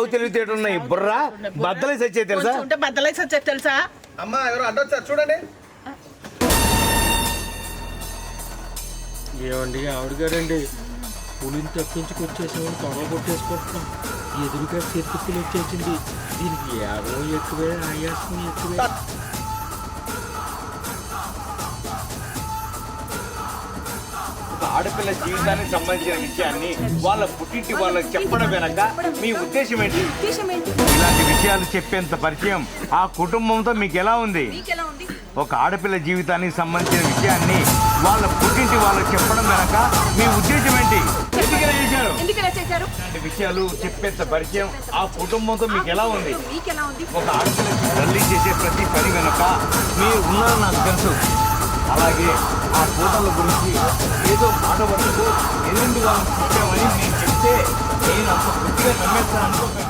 ఆవు తెలివితేటలు ఉన్నాయి బుర్ర బద్దలై సచ్చే తెలుసా? బద్దలై సచ్చే తెలుసా? అమ్మా ఎవరు అడ్డొచ్చారు చూడండి. ఏమండి ఆవిడ గారండి పులిని తప్పించుకొచ్చేసామని తొడలు కొట్టేసుకుంటున్నాం. ఎదురుగా చెట్టుకులు వచ్చేసింది. దీనికి యాభై ఎక్కువే ఆయాసం ఎక్కువే. ఆడపిల్ల జీవితానికి సంబంధించిన విషయాన్ని వాళ్ళ పుట్టింటి వాళ్ళకి చెప్పడం వెనక మీ ఉద్దేశం ఏంటి? ఇలాంటి విషయాలు చెప్పేంత పరిచయం ఆ కుటుంబంతో మీకు ఎలా ఉంది? ఒక ఆడపిల్ల జీవితానికి సంబంధించిన విషయాన్ని వాళ్ళ పుట్టింటి వాళ్ళకి చెప్పడం వెనక మీ ఉద్దేశం ఏంటి? ఎందుకు చేశారు? ఇలాంటి విషయాలు చెప్పేంత పరిచయం ఆ కుటుంబంతో మీకు ఎలా ఉంది? ఒక ఆడపిల్ల తల్లి చేసే ప్రతి పని వెనక మీరు ఉన్నారని నాకు తెలుసు. అలాగే ఆ ఫోటోల గురించి ఏదో మాట వరకు ఎదురు వాళ్ళని చెప్పామని నేను చెప్తే నేను అంత పూర్తిగా నమ్మేస్తాను అనుకోకండి.